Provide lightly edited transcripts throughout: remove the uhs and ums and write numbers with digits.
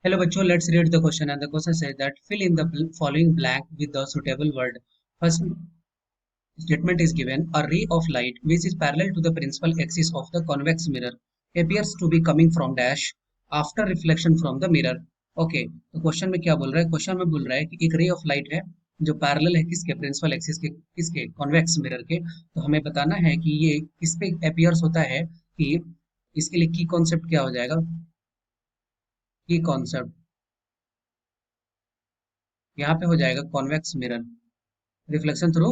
Hello बच्चों, let's read the question and the question says that fill in the following blank with the suitable word. First statement is given: a ray of light which is parallel to the principal axis of the convex mirror appears to be coming from dash after reflection from the mirror. Okay, तो question में क्या बोल रहा है? Question में बोल रहा है कि एक रे ऑफ लाइट है जो पैरेलल है किसके, प्रिंसिपल एक्सिस के, किसके, कॉन्वेक्स मिरर के। तो हमें बताना है कि ये किस पे अपियर्स होता है, कि इसके लिए की कॉन्सेप्ट क्या हो जाएगा। की कॉन्सेप्ट यहाँ पे हो जाएगा convex mirror, reflection through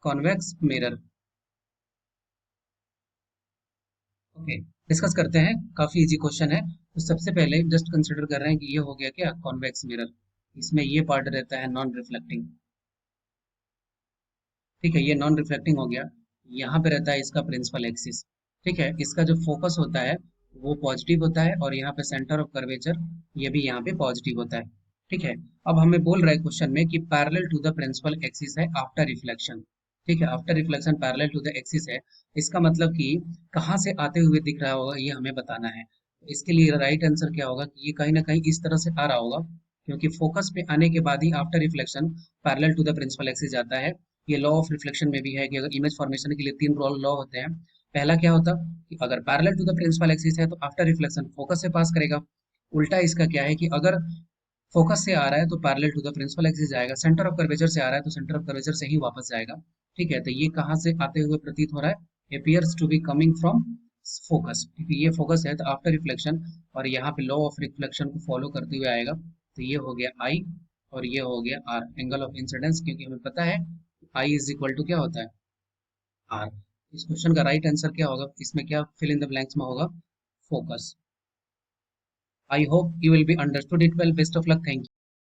convex mirror. Okay, discuss करते हैं, काफी इजी क्वेश्चन है। तो सबसे पहले जस्ट कंसिडर कर रहे हैं कि ये हो गया क्या, कॉन्वेक्स मिरर। इसमें ये पार्ट रहता है नॉन रिफ्लेक्टिंग, ठीक है, ये नॉन रिफ्लेक्टिंग हो गया। यहाँ पे रहता है इसका प्रिंसिपल एक्सिस, ठीक है। इसका जो फोकस होता है वो पॉजिटिव होता है, और यहाँ पे सेंटर ऑफ कर्वेचर ये भी यहाँ पे पॉजिटिव होता है, ठीक है। अब हमें बोल रहा है क्वेश्चन में कि parallel to the principal axis है आफ्टर रिफ्लेक्शन, ठीक है। After reflection parallel to the axis है, इसका मतलब कि कहाँ से आते हुए दिख रहा होगा ये हमें बताना है। तो इसके लिए राइट आंसर क्या होगा कि ये कहीं ना कहीं इस तरह से आ रहा होगा, क्योंकि फोकस पे आने के बाद ही after reflection parallel to the principal axis जाता है। ये लॉ ऑफ रिफ्लेक्शन में भी है कि अगर इमेज फॉर्मेशन के लिए तीन लॉ होते हैं। पहला क्या होता कि अगर parallel to the principal axis है तो आफ्टर रिफ्लेक्शन फोकस से पास करेगा। उल्टा इसका क्या है कि अगर फोकस से आ रहा है तो parallel to the principal axis जाएगा, सेंटर ऑफ कर्वेचर से आ रहा है तो सेंटर ऑफ कर्वेचर से ही वापस जाएगा, ठीक है। तो ये कहाँ से आते हुए प्रतीत हो रहा है, appears to be coming from focus, क्योंकि ये फोकस है तो आफ्टर रिफ्लेक्शन, और यहाँ पे लॉ ऑफ रिफ्लेक्शन को फॉलो करते हुए आएगा। तो ये हो गया आई, और ये हो गया आर, एंगल ऑफ इंसिडेंस, क्योंकि हमें पता है आई इज इक्वल टू क्या होता है, आर। इस क्वेश्चन का राइट आंसर क्या होगा, इसमें क्या फिल इन द ब्लैंक्स में होगा, focus. I hope you will be understood it well. Best of luck. Thank you.